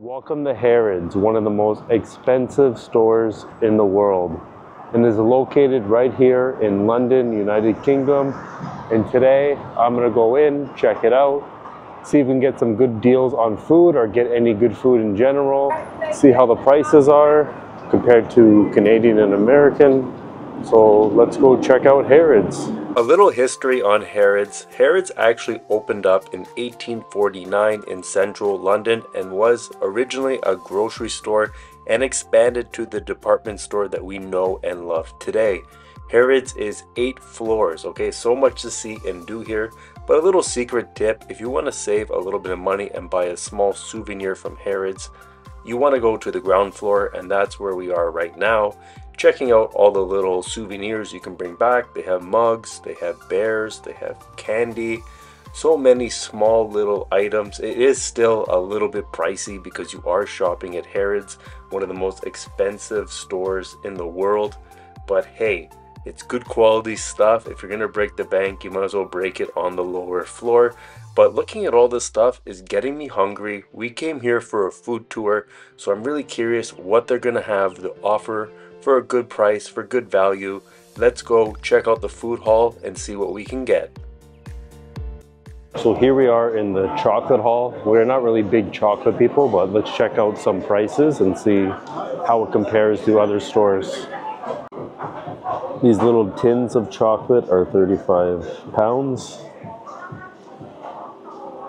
Welcome to Harrods, one of the most expensive stores in the world, and is located right here in London, United Kingdom. And today I'm gonna go in, check it out, see if we can get some good deals on food or get any good food in general, see how the prices are compared to Canadian and American. So let's go check out Harrods. A little history on Harrods. Harrods actually opened up in 1849 in central London and was originally a grocery store and expanded to the department store that we know and love today. Harrods is 8 floors, okay, so much to see and do here. But a little secret tip, if you want to save a little bit of money and buy a small souvenir from Harrods, you want to go to the ground floor, and that's where we are right now, checking out all the little souvenirs you can bring back. They have mugs, they have bears, they have candy, so many small little items. It is still a little bit pricey because you are shopping at Harrods, one of the most expensive stores in the world. But hey, it's good quality stuff. If you're gonna break the bank, you might as well break it on the lower floor. But looking at all this stuff is getting me hungry. We came here for a food tour, so I'm really curious what they're gonna have to offer for a good price, for good value. Let's go check out the food hall and see what we can get. So here we are in the chocolate hall. We're not really big chocolate people, but let's check out some prices and see how it compares to other stores. These little tins of chocolate are 35 pounds.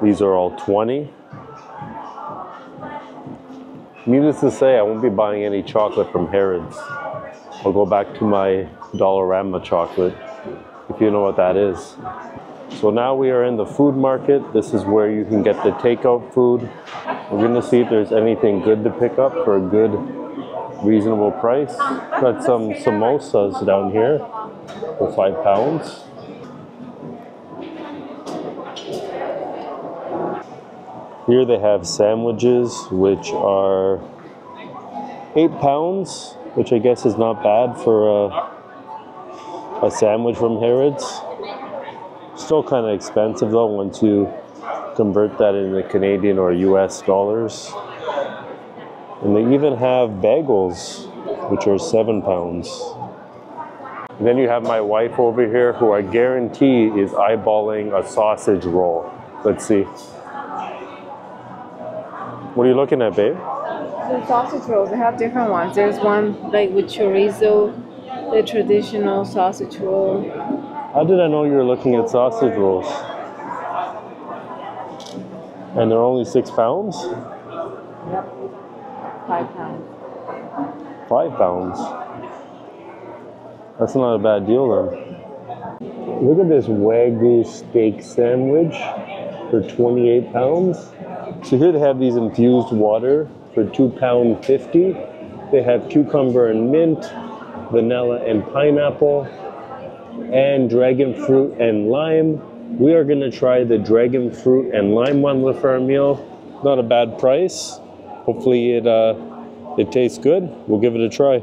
These are all 20. Needless to say, I won't be buying any chocolate from Harrods. I'll go back to my Dollarama chocolate, if you know what that is. So now we are in the food market. This is where you can get the takeout food. We're gonna see if there's anything good to pick up for a good, reasonable price. Got some samosas down here for 5 pounds. Here they have sandwiches, which are 8 pounds, which I guess is not bad for a sandwich from Harrods. Still kind of expensive though once you convert that into Canadian or US dollars. And they even have bagels, which are 7 pounds. And then you have my wife over here, who I guarantee is eyeballing a sausage roll. Let's see. What are you looking at, babe? The sausage rolls, they have different ones. There's one like with chorizo, the traditional sausage roll. How did I know you were looking at sausage rolls? And they're only 6 pounds? Yep. 5 pounds. 5 pounds? That's not a bad deal then. Look at this Wagyu steak sandwich for 28 pounds. So here they have these infused water for £2.50. They have cucumber and mint, vanilla and pineapple, and dragon fruit and lime. We are gonna try the dragon fruit and lime one with our meal. Not a bad price. Hopefully it tastes good. We'll give it a try.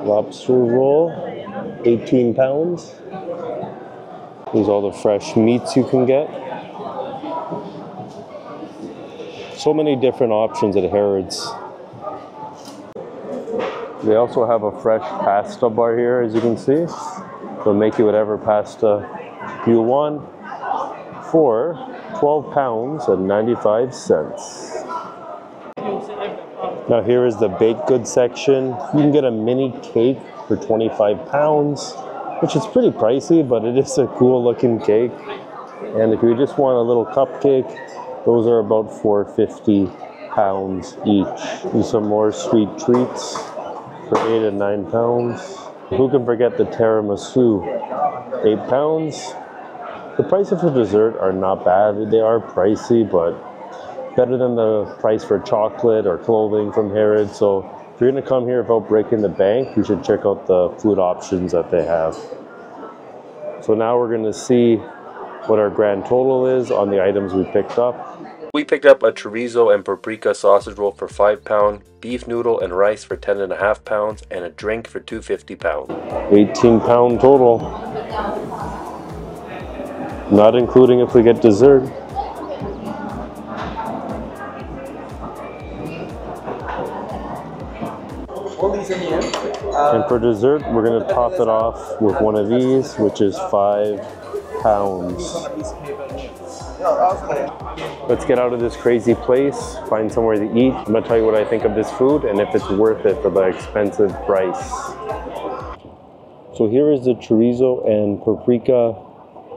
Lobster roll, 18 pounds. There's all the fresh meats you can get. So many different options at Harrods. They also have a fresh pasta bar here, as you can see. They'll make you whatever pasta you want for 12 pounds and 95 cents. Now here is the baked goods section. You can get a mini cake for 25 pounds, which is pretty pricey, but it is a cool looking cake. And if you just want a little cupcake, those are about 4.50 pounds each. And some more sweet treats for 8 and 9 pounds. Who can forget the tiramisu? 8 pounds. The prices for dessert are not bad. They are pricey, but better than the price for chocolate or clothing from Harrods. So if you're gonna come here without breaking the bank, you should check out the food options that they have. So now we're gonna see what our grand total is on the items we picked up. We picked up a chorizo and paprika sausage roll for 5 pounds, beef noodle and rice for 10.5 pounds, and a drink for 2.50 pounds. 18 pound total. Not including if we get dessert. And for dessert, we're gonna top it off with one of these, which is £5. Let's get out of this crazy place, find somewhere to eat. I'm gonna tell you what I think of this food and if it's worth it for the expensive price. So here is the chorizo and paprika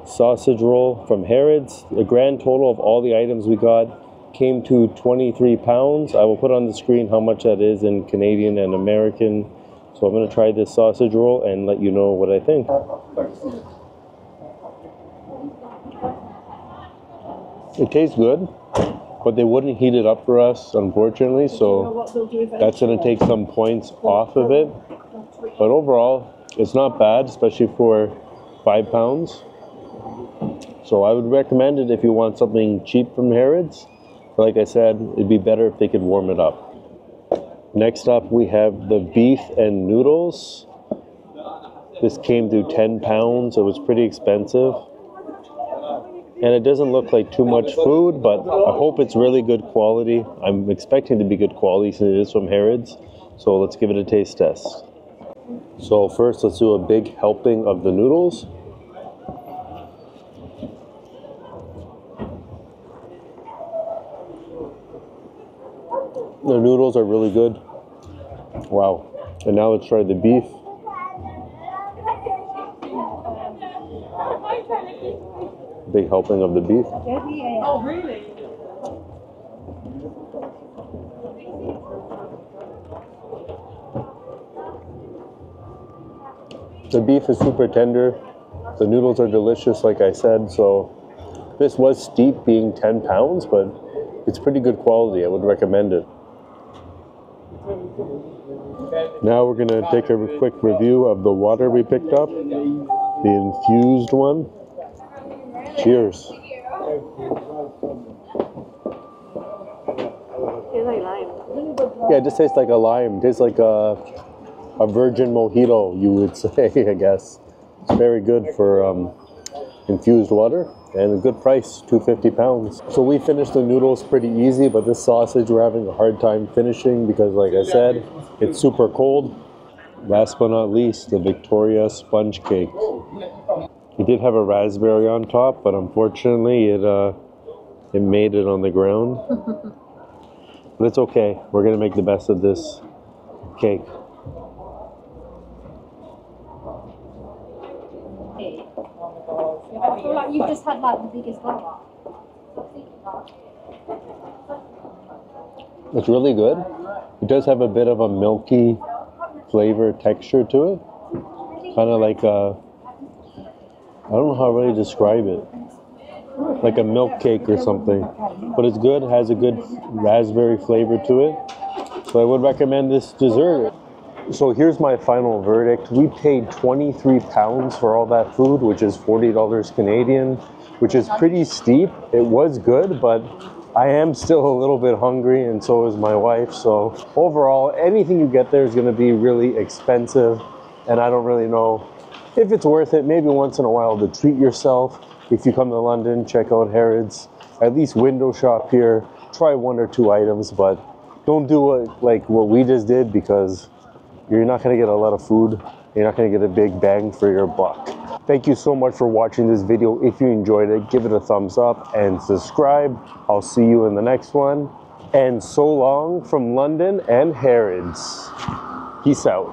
sausage roll from Harrods. The grand total of all the items we got came to £23. I will put on the screen how much that is in Canadian and American. So I'm gonna try this sausage roll and let you know what I think. It tastes good, but they wouldn't heat it up for us, unfortunately, so that's going to take some points off of it. But overall, it's not bad, especially for £5. So I would recommend it if you want something cheap from Harrods. Like I said, it'd be better if they could warm it up. Next up, we have the beef and noodles. This came to £10. It was pretty expensive. And it doesn't look like too much food, but I hope it's really good quality. I'm expecting to be good quality since it is from Harrods. So let's give it a taste test. So first, let's do a big helping of the noodles. The noodles are really good. Wow. And now let's try the beef. Big helping of the beef. Oh, really? The beef is super tender. The noodles are delicious, like I said. So this was steep, being £10, but it's pretty good quality. I would recommend it. Now we're gonna take a quick review of the water we picked up, the infused one. Cheers. Tastes like lime. Yeah, it just tastes like a lime. It tastes like a virgin mojito, you would say, I guess. It's very good for infused water and a good price, £2.50. So we finished the noodles pretty easy, but this sausage we're having a hard time finishing because, like I said, it's super cold. Last but not least, the Victoria sponge cake. It did have a raspberry on top, but unfortunately it made it on the ground. But it's okay. We're gonna make the best of this cake. I feel like you just had like the biggest one. It's really good. It does have a bit of a milky flavor texture to it. Kind of like a, I don't know how to really describe it. Like a milk cake or something. But it's good, has a good raspberry flavor to it. So I would recommend this dessert. So here's my final verdict. We paid £23 for all that food, which is $40 Canadian, which is pretty steep. It was good, but I am still a little bit hungry, and so is my wife. So overall, anything you get there is going to be really expensive, and I don't really know if it's worth it. Maybe once in a while to treat yourself. If you come to London, check out Harrods. At least window shop here. Try one or two items, but don't do it like what we just did, because you're not going to get a lot of food. You're not going to get a big bang for your buck. Thank you so much for watching this video. If you enjoyed it, give it a thumbs up and subscribe. I'll see you in the next one. And so long from London and Harrods. Peace out.